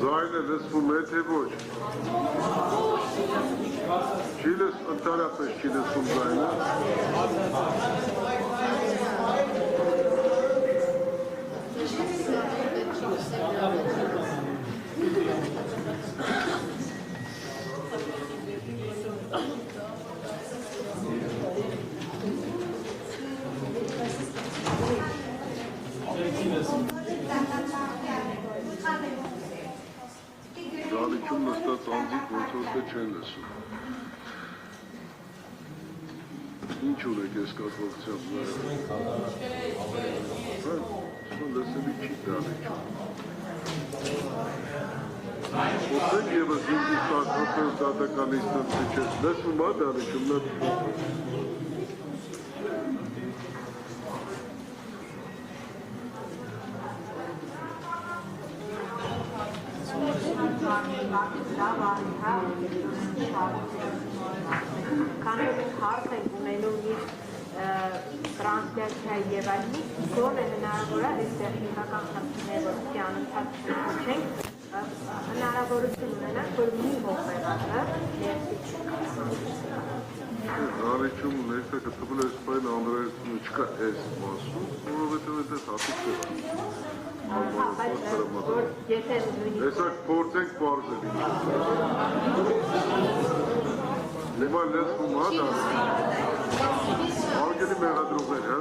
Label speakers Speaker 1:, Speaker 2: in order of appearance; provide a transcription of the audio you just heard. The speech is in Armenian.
Speaker 1: Ձայնը լսվում է, թե ոչ։ Ընդհանրապես չի լսվում ձայնը։ Դալիքում նստած անձիկ ոնց որ թե չեն լսում։ Ինչ ունեք ես կապակցությամբ լսելի չի դալիքում։ Ոսեք եվս ինձի ստացվոքս դատականիստն թե չէ, լսվում է դալիքում
Speaker 2: Կանոնի հարց ենք ունենում իր տրանսլյացիայի և այլնի, որն է հնարավոր է այս տեխնիկական խնդիրները, որ պիտի անընդհատ չենք, հնարավորություն ունենանք, որ մի օպերատը ներսից
Speaker 1: Դալիքում ներսակը թվում է սպայն անրայությունը չկա այս մասում, որովհետև այդպես հատուկ է։ Տեսակ փորձենք պարզել ինչ։ Հիմա լսվում է դա։ Արգելի մեղադրողներ, հա։